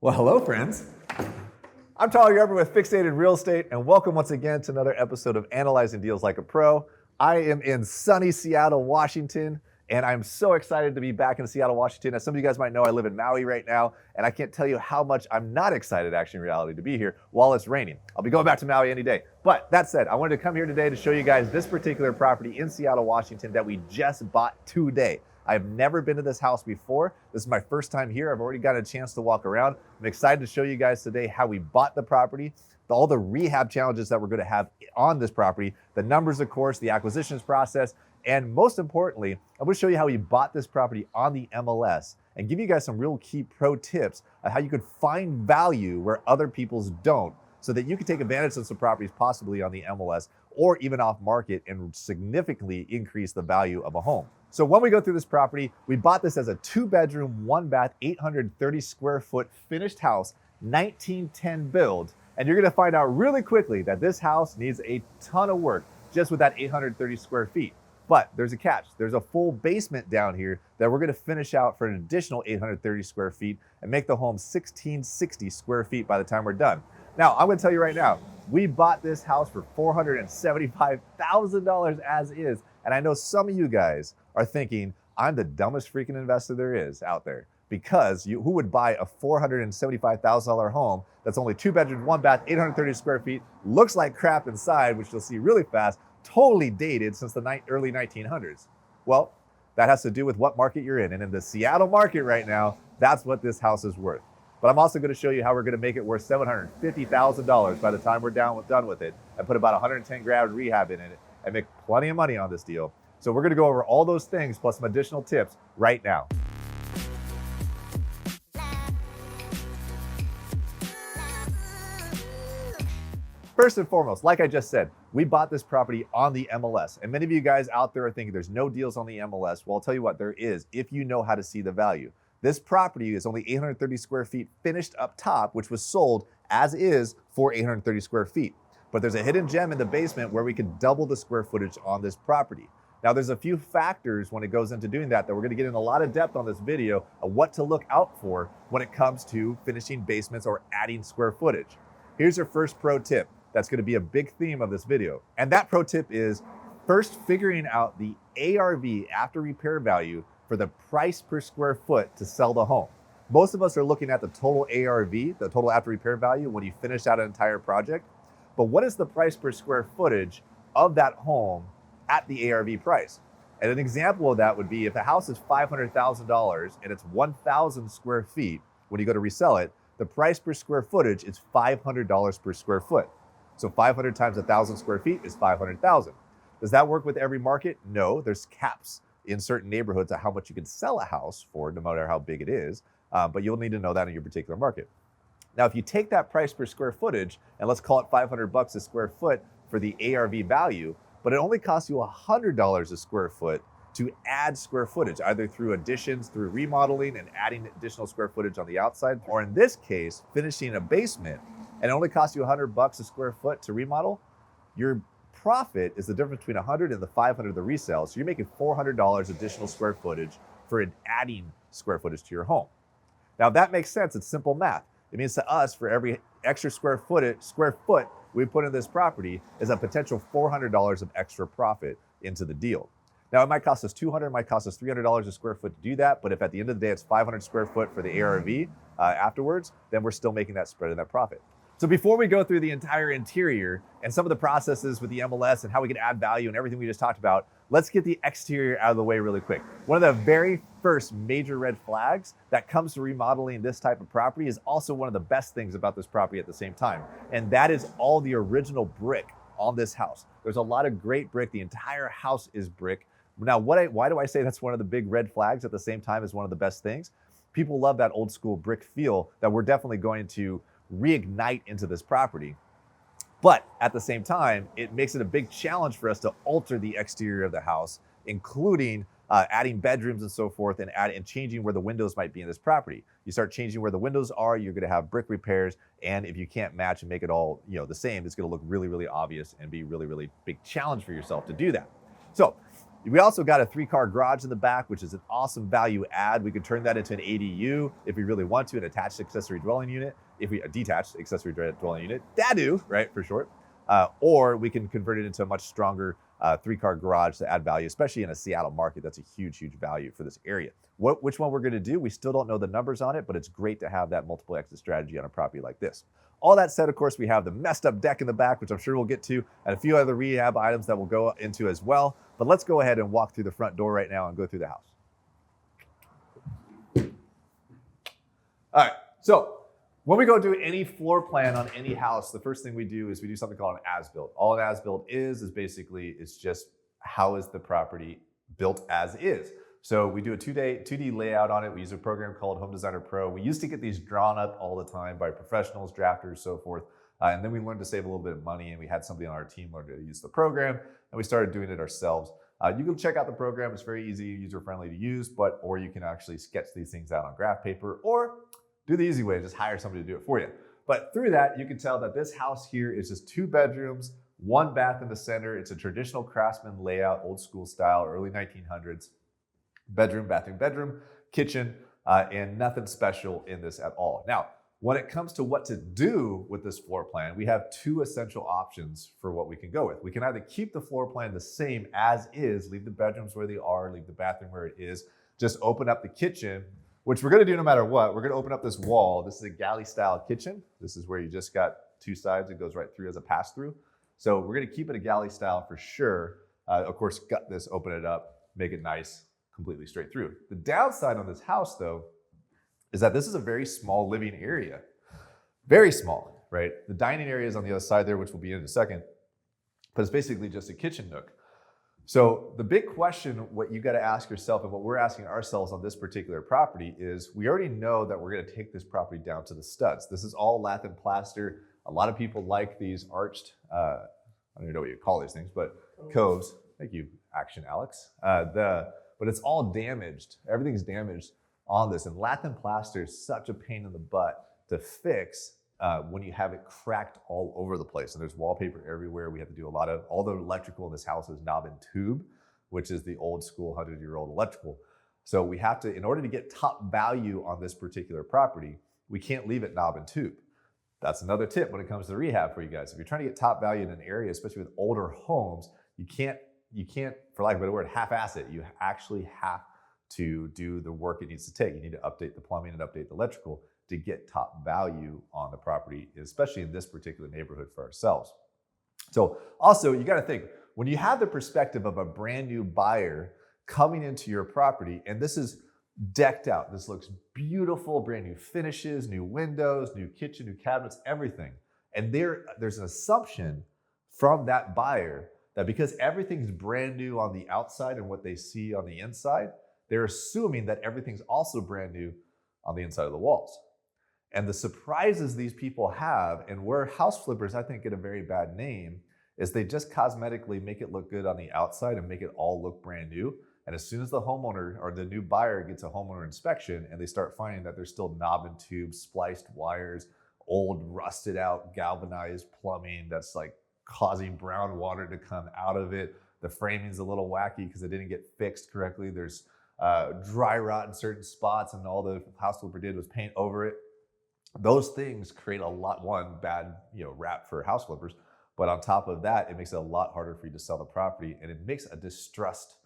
Well, hello, friends. I'm Tarl, your with Fixated Real Estate, and welcome once again to another episode of Analyzing Deals Like a Pro. I am in sunny Seattle, Washington, and I'm so excited to be back in Seattle, Washington. As some of you guys might know, I live in Maui right now, and I can't tell you how much I'm not excited, actually, in reality, to be here while it's raining. I'll be going back to Maui any day. But that said, I wanted to come here today to show you guys this particular property in Seattle, Washington that we just bought today. I've never been to this house before. This is my first time here. I've already got a chance to walk around. I'm excited to show you guys today how we bought the property, all the rehab challenges that we're going to have on this property, the numbers, of course, the acquisitions process, and most importantly, I'm going to show you how we bought this property on the MLS and give you guys some real key pro tips on how you can find value where other people's don't, so that you can take advantage of some properties possibly on the MLS or even off market and significantly increase the value of a home. So when we go through this property, we bought this as a 2-bedroom, 1-bath, 830 square foot finished house, 1910 build. And you're gonna find out really quickly that this house needs a ton of work just with that 830 square feet. But there's a catch. There's a full basement down here that we're gonna finish out for an additional 830 square feet and make the home 1660 square feet by the time we're done. Now, I'm gonna tell you right now, we bought this house for $475,000 as is. And I know some of you guys are thinking, I'm the dumbest freaking investor there is out there, because who would buy a $475,000 home that's only 2 bedrooms, 1 bath, 830 square feet, looks like crap inside, which you'll see really fast, totally dated since the early 1900s. Well, that has to do with what market you're in. And in the Seattle market right now, that's what this house is worth. But I'm also going to show you how we're going to make it worth $750,000 by the time we're done with it, and put about 110 grand rehab in it and make plenty of money on this deal. So we're going to go over all those things plus some additional tips right now. First and foremost, like I just said, we bought this property on the MLS. And many of you guys out there are thinking there's no deals on the MLS. Well, I'll tell you what, there is, if you know how to see the value. This property is only 830 square feet finished up top, which was sold as is for 830 square feet. But there's a hidden gem in the basement where we could double the square footage on this property. Now, there's a few factors when it goes into doing that we're going to get in a lot of depth on this video of what to look out for when it comes to finishing basements or adding square footage. Here's your first pro tip. That's going to be a big theme of this video. And that pro tip is first figuring out the ARV, after repair value, for the price per square foot to sell the home. Most of us are looking at the total ARV, the total after repair value, when you finish out an entire project. But what is the price per square footage of that home at the ARV price? And an example of that would be if the house is $500,000 and it's 1,000 square feet, when you go to resell it, the price per square footage is $500 per square foot. So 500 times 1,000 square feet is 500,000. Does that work with every market? No, there's caps in certain neighborhoods of how much you can sell a house for, no matter how big it is, but you'll need to know that in your particular market. Now, if you take that price per square footage, and let's call it $500 a square foot for the ARV value, but it only costs you $100 a square foot to add square footage, either through additions, through remodeling and adding additional square footage on the outside, or in this case, finishing a basement, and it only costs you $100 a square foot to remodel, your profit is the difference between 100 and the 500 of the resale. So you're making $400 additional square footage for adding square footage to your home. Now, if that makes sense, it's simple math. It means to us, for every extra square foot we put in this property is a potential $400 of extra profit into the deal. Now, it might cost us $200, it might cost us $300 a square foot to do that, but if at the end of the day it's 500 square foot for the ARV afterwards, then we're still making that spread of that profit. So before we go through the entire interior and some of the processes with the MLS and how we can add value and everything we just talked about, let's get the exterior out of the way really quick. One of the very first major red flags that comes to remodeling this type of property is also one of the best things about this property at the same time. And that is all the original brick on this house. There's a lot of great brick. The entire house is brick. Now, why do I say that's one of the big red flags at the same time as one of the best things? People love that old school brick feel that we're definitely going to reignite into this property. But at the same time, it makes it a big challenge for us to alter the exterior of the house, including adding bedrooms and so forth, and changing where the windows might be in this property. You start changing where the windows are, you're gonna have brick repairs, and if you can't match and make it all the same, it's gonna look really, really obvious and be really, really big challenge for yourself to do that. So We also got a 3-car garage in the back, which is an awesome value add. We could turn that into an ADU if we really want to, an attached accessory dwelling unit, a detached accessory dwelling unit, DADU, right, for short. Or we can convert it into a much stronger 3-car garage to add value, especially in a Seattle market. That's a huge, huge value for this area. Which one we're gonna do, we still don't know the numbers on it, but it's great to have that multiple exit strategy on a property like this. All that said, of course, we have the messed up deck in the back, which I'm sure we'll get to, and a few other rehab items that we'll go into as well. But let's go ahead and walk through the front door right now and go through the house. All right, so when we go do any floor plan on any house, the first thing we do is we do something called an as-built. All an as-built is basically, it's just how is the property built as is. So we do a 2D layout on it. We use a program called Home Designer Pro. We used to get these drawn up all the time by professionals, drafters, so forth. And then we learned to save a little bit of money, and we had somebody on our team learn to use the program, and we started doing it ourselves. You can check out the program. It's very easy, user-friendly to use, or you can actually sketch these things out on graph paper, or do the easy way, just hire somebody to do it for you. But through that, you can tell that this house here is just 2 bedrooms, 1 bath in the center. It's a traditional craftsman layout, old school style, early 1900s. Bedroom, bathroom, kitchen, and nothing special in this at all. Now, when it comes to what to do with this floor plan, we have 2 essential options for what we can go with. We can either keep the floor plan the same as is, leave the bedrooms where they are, leave the bathroom where it is, just open up the kitchen, which we're gonna do no matter what. We're gonna open up this wall. This is a galley style kitchen. This is where you just got 2 sides. It goes right through as a pass through. So we're gonna keep it a galley style for sure. Of course, gut this, open it up, make it nice, completely straight through. The downside on this house though, is that this is a very small living area. Very small, right? The dining area is on the other side there, which we'll be in a second, but it's basically just a kitchen nook. So the big question, what you gotta ask yourself and what we're asking ourselves on this particular property is, we already know that we're gonna take this property down to the studs. This is all lath and plaster. A lot of people like these arched, I don't even know what you call these things, but coves. Thank you, Action Alex. But it's all damaged. Everything's damaged on this. And lath and plaster is such a pain in the butt to fix when you have it cracked all over the place. And there's wallpaper everywhere. We have to do all the electrical in this house is knob and tube, which is the old school 100-year-old electrical. So we have to, in order to get top value on this particular property, we can't leave it knob and tube. That's another tip when it comes to rehab for you guys. If you're trying to get top value in an area, especially with older homes, you can't, for lack of a better word, half-ass it. You actually have to do the work it needs to take. You need to update the plumbing and update the electrical to get top value on the property, especially in this particular neighborhood for ourselves. So also, you gotta think, when you have the perspective of a brand new buyer coming into your property, and this is decked out, this looks beautiful, brand new finishes, new windows, new kitchen, new cabinets, everything. And there's an assumption from that buyer that because everything's brand new on the outside and what they see on the inside, they're assuming that everything's also brand new on the inside of the walls. And the surprises these people have, and where house flippers, I think, get a very bad name, is they just cosmetically make it look good on the outside and make it all look brand new. And as soon as the homeowner or the new buyer gets a homeowner inspection and they start finding that there's still knob and tube, spliced wires, old rusted out galvanized plumbing that's like causing brown water to come out of it. The framing's a little wacky because it didn't get fixed correctly. There's dry rot in certain spots, and all the house flipper did was paint over it. Those things create bad rap for house flippers. But on top of that, it makes it a lot harder for you to sell the property, and it makes a distrust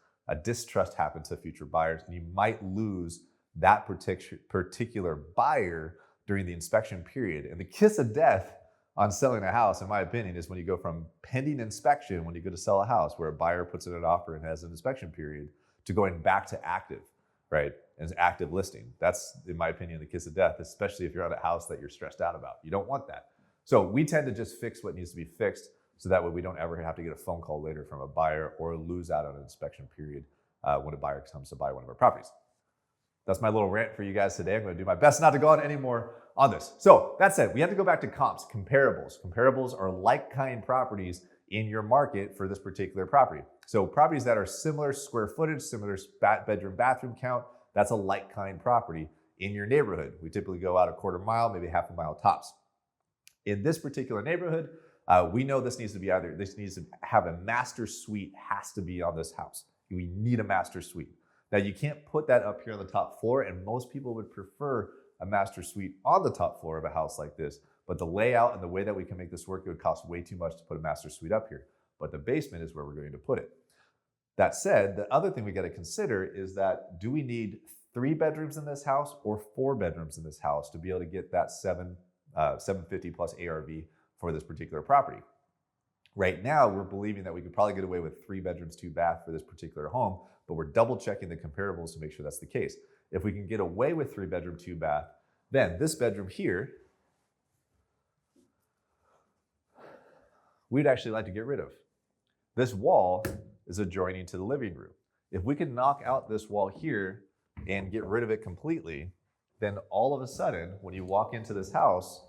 happen to future buyers, and you might lose that particular buyer during the inspection period. And the kiss of death on selling a house, in my opinion, is when you go from pending inspection, when you go to sell a house where a buyer puts in an offer and has an inspection period, to going back to active, right? As active listing. That's, in my opinion, the kiss of death, especially if you're on a house that you're stressed out about. You don't want that. So we tend to just fix what needs to be fixed, so that way we don't ever have to get a phone call later from a buyer or lose out on an inspection period when a buyer comes to buy one of our properties. That's my little rant for you guys today. I'm going to do my best not to go on any more on this. So that said, we have to go back to comps, comparables. Comparables are like-kind properties in your market for this particular property. So properties that are similar square footage, similar bedroom, bathroom count, that's a like-kind property in your neighborhood. We typically go out a quarter mile, maybe half a mile tops. In this particular neighborhood, we know this needs to have a master suite, has to be on this house. we need a master suite. Now you can't put that up here on the top floor, and most people would prefer a master suite on the top floor of a house like this, but the layout and the way that we can make this work, it would cost way too much to put a master suite up here. But the basement is where we're going to put it. That said, the other thing we got to consider is that, do we need 3 bedrooms in this house or 4 bedrooms in this house to be able to get that 750 plus ARV for this particular property? Right now, we're believing that we could probably get away with 3 bedrooms, 2 bath for this particular home, but we're double checking the comparables to make sure that's the case. If we can get away with 3 bedroom, 2 bath, then this bedroom here, we'd actually like to get rid of. This wall is adjoining to the living room. If we can knock out this wall here and get rid of it completely, then all of a sudden, when you walk into this house,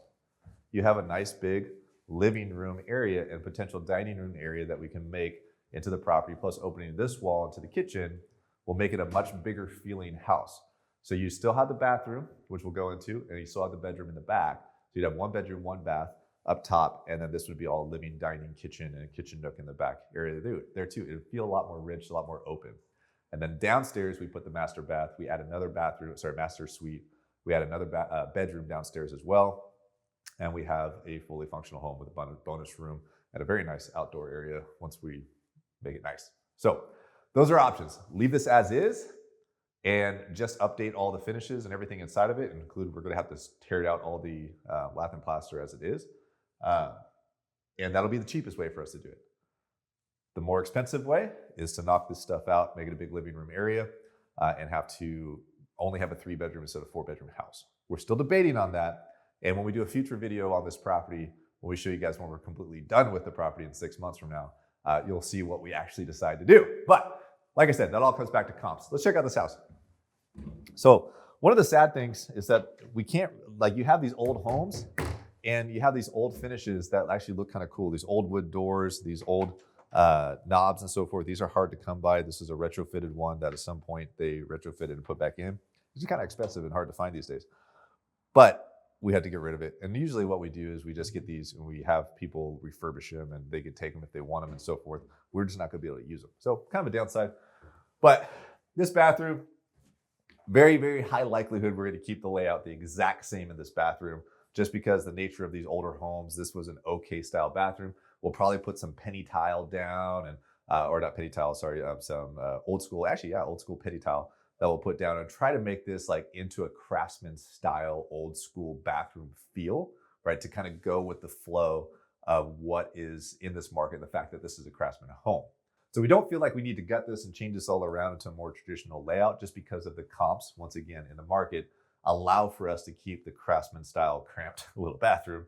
you have a nice big living room area and potential dining room area that we can make into the property, plus opening this wall into the kitchen will make it a much bigger feeling house. So you still have the bathroom, which we'll go into, and you still have the bedroom in the back. So you'd have 1 bedroom, 1 bath up top, and then this would be all living, dining, kitchen, and a kitchen nook in the back area there too. It would feel a lot more rich, a lot more open. And then downstairs, we put the master bath. We add another master suite. We add another bedroom downstairs as well. And we have a fully functional home with a bonus room and a very nice outdoor area once we make it nice. So those are options. Leave this as is and just update all the finishes and everything inside of it. And we're gonna have to tear out all the lath and plaster as it is. And that'll be the cheapest way for us to do it. The more expensive way is to knock this stuff out, make it a big living room area, and have to only have a 3 bedroom instead of 4 bedroom house. We're still debating on that. And when we do a future video on this property, when we show you guys when we're completely done with the property in 6 months from now, you'll see what we actually decide to do. But like I said, that all comes back to comps. Let's check out this house. So one of the sad things is that we can't, like, you have these old homes and you have these old finishes that actually look kind of cool. These old wood doors, these old knobs and so forth. These are hard to come by. This is a retrofitted one that at some point they retrofitted and put back in. It's kind of expensive and hard to find these days. But we had to get rid of it. And usually what we do is we just get these and we have people refurbish them and they can take them if they want them and so forth. We're just not gonna be able to use them. So kind of a downside. But this bathroom, very, very high likelihood we're gonna keep the layout the exact same in this bathroom, just because the nature of these older homes, this was an OK style bathroom. We'll probably put some penny tile down and, or not penny tile, sorry, some old school, actually, yeah, old school penny tile that we'll put down and try to make this like into a craftsman style, old school bathroom feel, right? To kind of go with the flow of what is in this market, the fact that this is a craftsman home. So we don't feel like we need to gut this and change this all around into a more traditional layout just because of the comps, once again, in the market, allow for us to keep the craftsman style cramped little bathroom.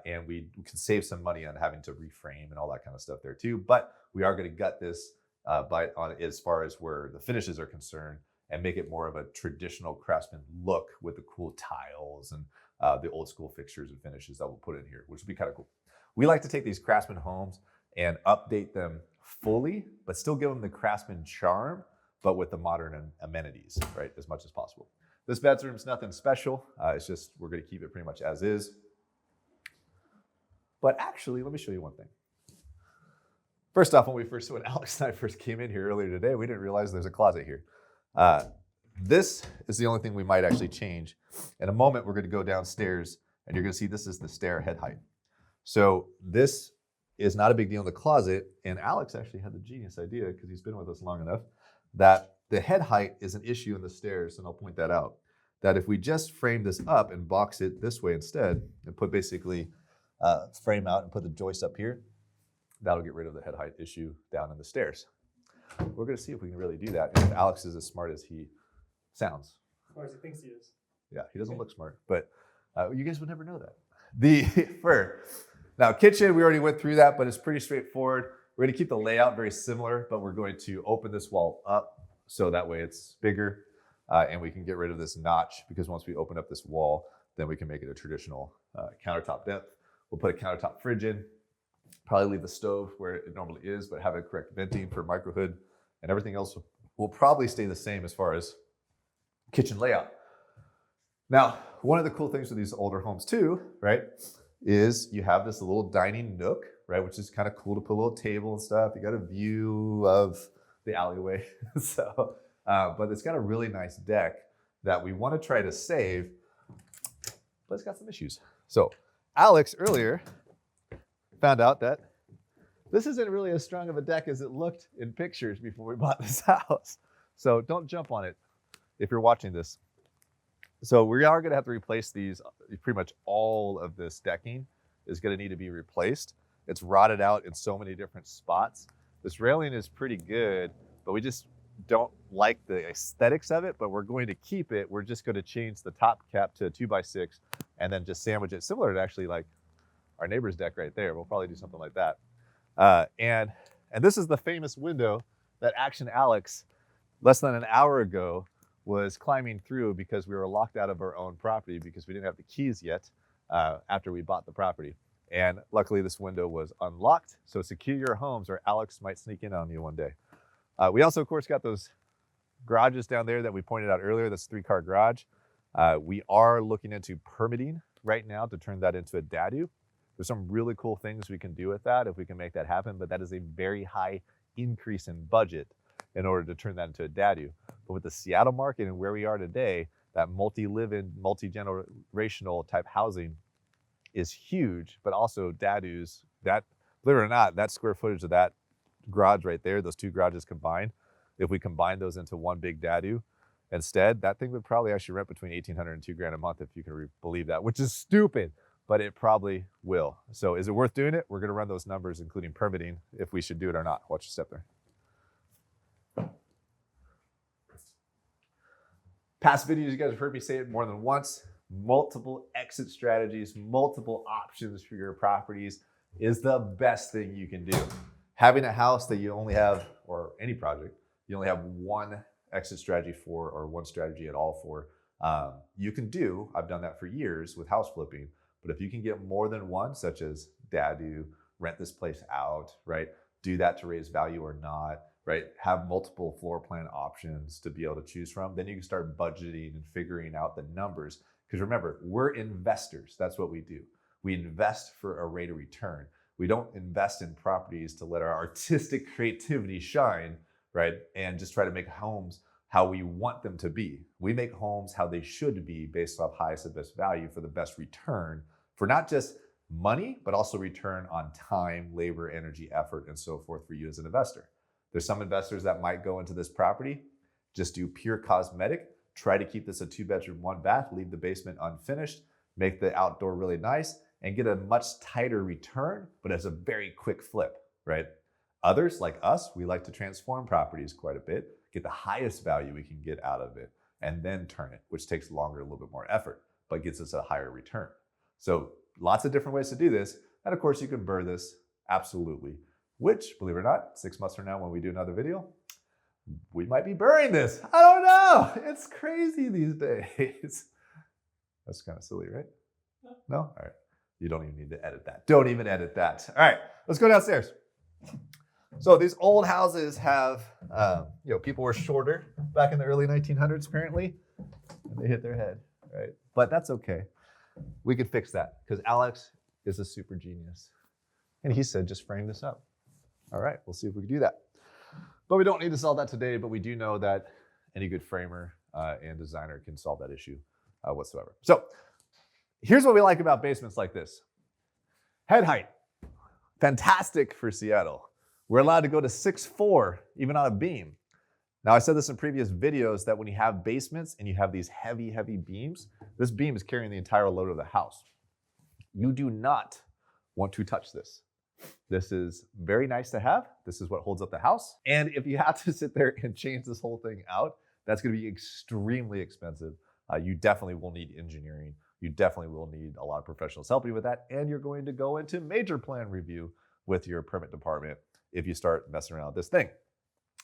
And we can save some money on having to reframe and all that kind of stuff there too. But we are going to gut this as far as where the finishes are concerned and make it more of a traditional craftsman look with the cool tiles and the old school fixtures and finishes that we'll put in here, which would be kind of cool. We like to take these craftsman homes and update them fully, but still give them the craftsman charm, but with the modern amenities, right, as much as possible. This bedroom's nothing special. It's just, we're going to keep it pretty much as is. But actually, let me show you one thing. First off, when Alex and I first came in here earlier today, we didn't realize there's a closet here. This is the only thing we might actually change. In a moment, we're going to go downstairs and you're going to see this is the stair head height. So this is not a big deal in the closet. And Alex actually had the genius idea, because he's been with us long enough, that the head height is an issue in the stairs. And I'll point that out, that if we just frame this up and box it this way instead and put basically frame out and put the joist up here, that'll get rid of the head height issue down in the stairs. We're going to see if we can really do that, and if Alex is as smart as he sounds. As smart as he thinks he is. Yeah, he doesn't look smart, but you guys would never know that. Now kitchen, we already went through that, but it's pretty straightforward. We're going to keep the layout very similar, but we're going to open this wall up so that way it's bigger, and we can get rid of this notch, because once we open up this wall, then we can make it a traditional countertop depth. We'll put a countertop fridge in. Probably leave the stove where it normally is, but have it correct venting for microhood, and everything else will probably stay the same as far as kitchen layout. Now, one of the cool things with these older homes too, right, is you have this little dining nook, right, which is kind of cool to put a little table and stuff. You got a view of the alleyway. So, but it's got a really nice deck that we want to try to save, but it's got some issues. So Alex earlier found out that this isn't really as strong of a deck as it looked in pictures before we bought this house. So don't jump on it if you're watching this. So we are gonna have to replace these. Pretty much all of this decking is gonna need to be replaced. It's rotted out in so many different spots. This railing is pretty good, but we just don't like the aesthetics of it, but we're going to keep it. We're just gonna change the top cap to a 2x6 and then just sandwich it, similar to actually like our neighbor's deck right there. We'll probably do something like that. And this is the famous window that Action Alex, less than an hour ago, was climbing through because we were locked out of our own property because we didn't have the keys yet after we bought the property. And luckily this window was unlocked. So secure your homes or Alex might sneak in on you one day. We also, of course, got those garages down there that we pointed out earlier. That's a 3-car garage. We are looking into permitting right now to turn that into a DADU. There's some really cool things we can do with that if we can make that happen, but that is a very high increase in budget in order to turn that into a DADU. But with the Seattle market and where we are today, that multi-live-in, multi-generational type housing is huge, but also DADUs, that, believe it or not, that square footage of that garage right there, those 2 garages combined, if we combine those into one big DADU instead, that thing would probably actually rent between $1,800 and $2,000 a month if you can believe that, which is stupid, but it probably will. So is it worth doing it? We're gonna run those numbers, including permitting, if we should do it or not. Watch your step there. Past videos, you guys have heard me say it more than once. Multiple exit strategies, multiple options for your properties is the best thing you can do. Having a house that you only have, or any project, you only have one exit strategy for, or one strategy at all for, you can do, I've done that for years with house flipping, but if you can get more than one, such as DADU, rent this place out, right? Do that to raise value or not, right? Have multiple floor plan options to be able to choose from. Then you can start budgeting and figuring out the numbers. Because remember, we're investors. That's what we do. We invest for a rate of return. We don't invest in properties to let our artistic creativity shine, right? And just try to make homes how we want them to be. We make homes how they should be based off highest and best value for the best return for not just money, but also return on time, labor, energy, effort, and so forth for you as an investor. There's some investors that might go into this property, just do pure cosmetic, try to keep this a 2-bedroom, 1-bath, leave the basement unfinished, make the outdoor really nice, and get a much tighter return, but as a very quick flip, right? Others, like us, we like to transform properties quite a bit, get the highest value we can get out of it, and then turn it, which takes longer, a little bit more effort, but gets us a higher return. So lots of different ways to do this. And of course, you can burr this, absolutely. Which, believe it or not, 6 months from now when we do another video, we might be burring this. I don't know. It's crazy these days. That's kind of silly, right? No? All right. You don't even need to edit that. Don't even edit that. All right, let's go downstairs. So these old houses have, people were shorter back in the early 1900s, apparently, and they hit their head, right? But that's okay. We could fix that because Alex is a super genius. And he said, just frame this up. All right, we'll see if we can do that. But we don't need to solve that today, but we do know that any good framer and designer can solve that issue whatsoever. So here's what we like about basements like this. Head height, fantastic for Seattle. We're allowed to go to 6'4", even on a beam. Now, I said this in previous videos that when you have basements and you have these heavy, heavy beams, this beam is carrying the entire load of the house. You do not want to touch this. This is very nice to have. This is what holds up the house. And if you have to sit there and change this whole thing out, that's going to be extremely expensive. You definitely will need engineering. You definitely will need a lot of professionals helping you with that. And you're going to go into major plan review with your permit department if you start messing around with this thing.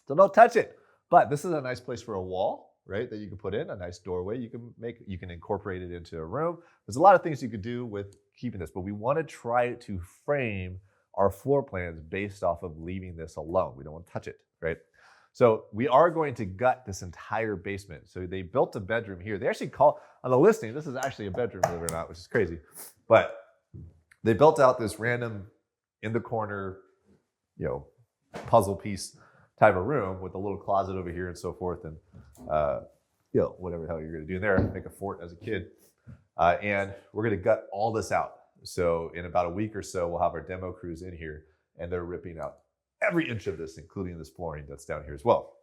So don't touch it. But this is a nice place for a wall, right? That you can put in, a nice doorway. You can incorporate it into a room. There's a lot of things you could do with keeping this, but we want to try to frame our floor plans based off of leaving this alone. We don't want to touch it, right? So we are going to gut this entire basement. So they built a bedroom here. They actually call, on the listing, this is actually a bedroom, believe it or not, which is crazy. But they built out this random in the corner, puzzle piece type of room with a little closet over here and so forth, and whatever the hell you're going to do there, make a fort as a kid. And we're going to gut all this out. So in about a week or so, we'll have our demo crews in here, and they're ripping out every inch of this, including this flooring that's down here as well.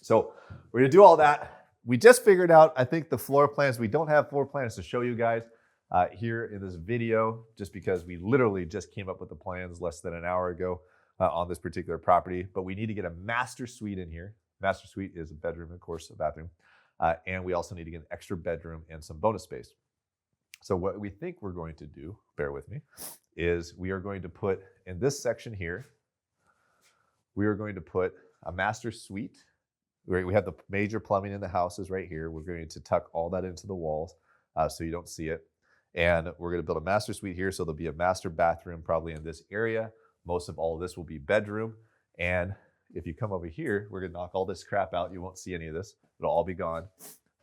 So we're going to do all that. We just figured out, I think, the floor plans. We don't have floor plans to show you guys here in this video, just because we literally just came up with the plans less than an hour ago on this particular property. But we need to get a master suite in here. Master suite is a bedroom, of course, a bathroom. And we also need to get an extra bedroom and some bonus space. So what we think we're going to do, bear with me, is we are going to put in this section here, we are going to put a master suite. We have the major plumbing in the houses right here. We're going to tuck all that into the walls so you don't see it. And we're going to build a master suite here. So there'll be a master bathroom probably in this area. Most of all of this will be bedroom. And if you come over here, we're going to knock all this crap out. You won't see any of this. It'll all be gone.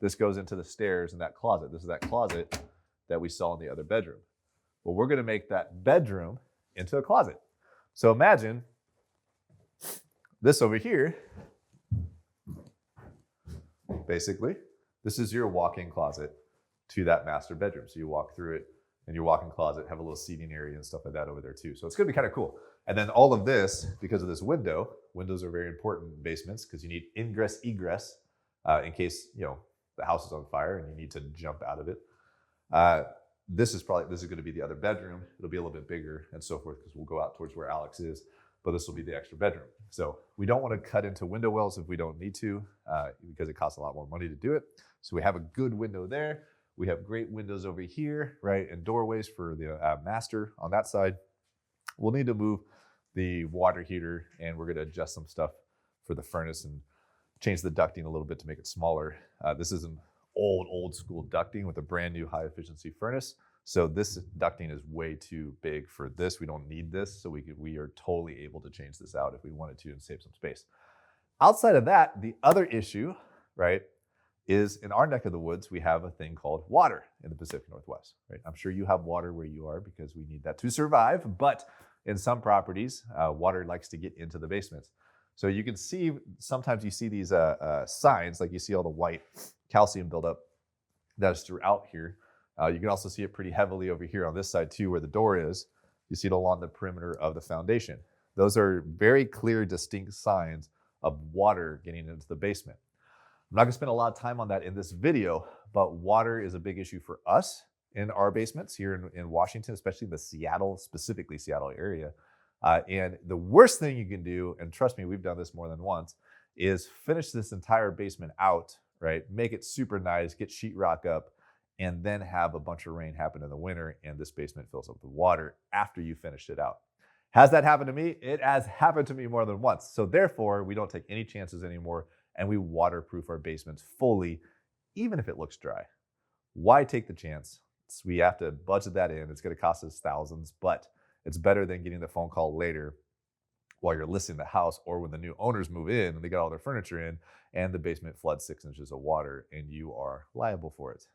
This goes into the stairs and that closet. This is that closet that we saw in the other bedroom. Well, we're going to make that bedroom into a closet. So imagine this over here. Basically, this is your walk-in closet to that master bedroom. So you walk through it, and your walk-in closet have a little seating area and stuff like that over there too. So it's going to be kind of cool. And then all of this, because of this window, windows are very important in basements because you need ingress, egress in case the house is on fire and you need to jump out of it. This is going to be the other bedroom. It'll be a little bit bigger and so forth because we'll go out towards where Alex is, but this will be the extra bedroom. So we don't want to cut into window wells if we don't need to because it costs a lot more money to do it. So we have a good window there. We have great windows over here, right? And doorways for the master on that side. We'll need to move the water heater, and we're going to adjust some stuff for the furnace and change the ducting a little bit to make it smaller. This is an old school ducting with a brand new high efficiency furnace. So this ducting is way too big for this. We don't need this. So we are totally able to change this out if we wanted to and save some space. Outside of that, the other issue, right, is in our neck of the woods, we have a thing called water in the Pacific Northwest, right? I'm sure you have water where you are because we need that to survive, but in some properties, water likes to get into the basements. So you can see, sometimes you see these signs, like you see all the white calcium buildup that is throughout here. You can also see it pretty heavily over here on this side too, where the door is. You see it along the perimeter of the foundation. Those are very clear, distinct signs of water getting into the basement. I'm not gonna spend a lot of time on that in this video, but water is a big issue for us in our basements here in Washington, especially the specifically Seattle area. And the worst thing you can do, and trust me, we've done this more than once, is finish this entire basement out, right? Make it super nice, get sheetrock up, and then have a bunch of rain happen in the winter and this basement fills up with water after you finished it out. Has that happened to me? It has happened to me more than once. So therefore, we don't take any chances anymore and we waterproof our basements fully, even if it looks dry. Why take the chance? We have to budget that in. It's gonna cost us thousands, but it's better than getting the phone call later while you're listing the house or when the new owners move in and they got all their furniture in and the basement floods 6 inches of water and you are liable for it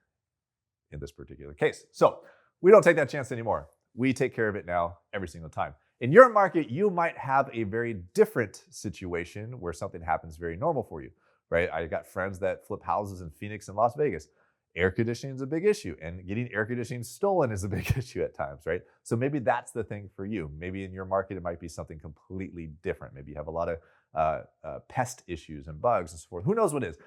in this particular case. So we don't take that chance anymore. We take care of it now every single time. In your market, you might have a very different situation where something happens very normal for you, right? I got friends that flip houses in Phoenix and Las Vegas. Air conditioning is a big issue, and getting air conditioning stolen is a big issue at times, right? So maybe that's the thing for you. Maybe in your market, it might be something completely different. Maybe you have a lot of pest issues and bugs and so forth. Who knows what it is?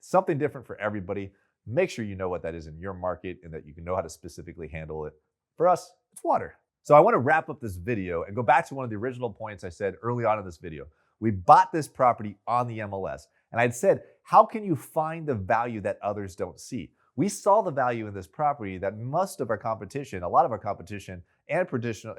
Something different for everybody. Make sure you know what that is in your market and that you can know how to specifically handle it. For us, it's water. So I want to wrap up this video and go back to one of the original points I said early on in this video. We bought this property on the MLS, and I'd said, how can you find the value that others don't see? We saw the value in this property that most of our competition, a lot of our competition and traditional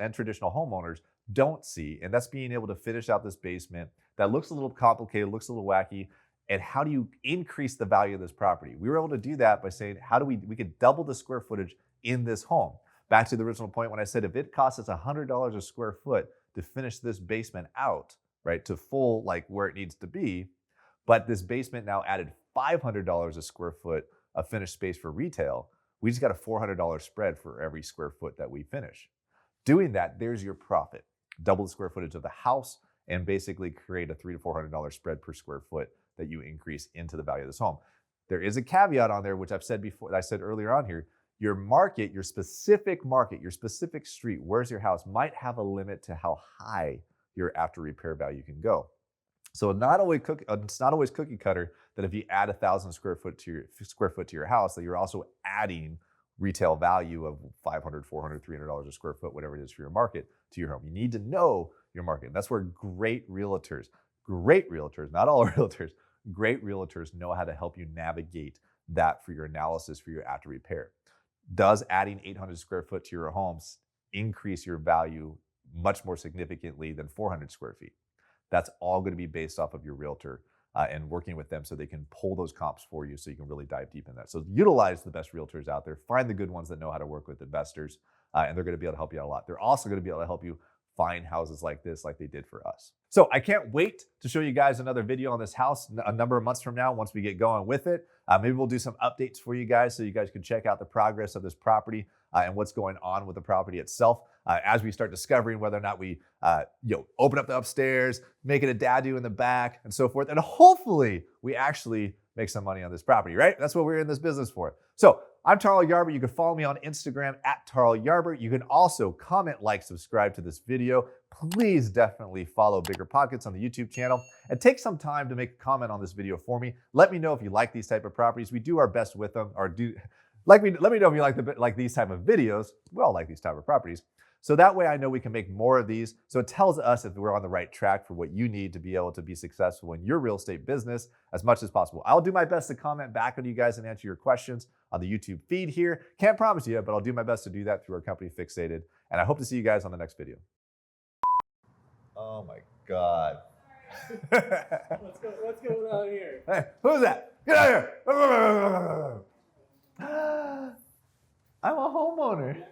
homeowners don't see, and that's being able to finish out this basement that looks a little complicated, looks a little wacky, and how do you increase the value of this property? We were able to do that by saying, how do we could double the square footage in this home. Back to the original point when I said, if it costs us $100 a square foot to finish this basement out, right, to full, like where it needs to be, but this basement now added $500 a square foot of finished space for retail, we just got a $400 spread for every square foot that we finish. Doing that, there's your profit. Double the square footage of the house and basically create a $300 to $400 spread per square foot that you increase into the value of this home. There is a caveat on there, which I've said before, I said earlier on here, your market, your specific street, where's your house, might have a limit to how high your after repair value can go. So it's not always cookie cutter that if you add 1,000 square foot to your house, that you're also adding retail value of $500, $400, $300 a square foot, whatever it is for your market, to your home. You need to know your market. And that's where great realtors, not all realtors, great realtors know how to help you navigate that for your analysis for your after repair. Does adding 800 square foot to your homes increase your value much more significantly than 400 square feet? That's all going to be based off of your realtor and working with them so they can pull those comps for you so you can really dive deep in that. So utilize the best realtors out there, find the good ones that know how to work with investors, and they're going to be able to help you out a lot. They're also going to be able to help you find houses like this, like they did for us. So I can't wait to show you guys another video on this house a number of months from now once we get going with it. Maybe we'll do some updates for you guys so you guys can check out the progress of this property and what's going on with the property itself as we start discovering whether or not we open up the upstairs, make it a DADU in the back and so forth. And hopefully we actually make some money on this property, right? That's what we're in this business for. So I'm Tarl Yarber. You can follow me on Instagram at Tarl Yarber. You can also comment, like, subscribe to this video. Please definitely follow BiggerPockets on the YouTube channel and take some time to make a comment on this video for me. Let me know if you like these type of properties. We do our best with them, let me know if you like these type of videos. We all like these type of properties. So that way I know we can make more of these. So it tells us if we're on the right track for what you need to be able to be successful in your real estate business as much as possible. I'll do my best to comment back on you guys and answer your questions on the YouTube feed here. Can't promise you, but I'll do my best to do that through our company Fixated. And I hope to see you guys on the next video. Oh my God. What's going on here? Hey, who's that? Get out of here. I'm a homeowner.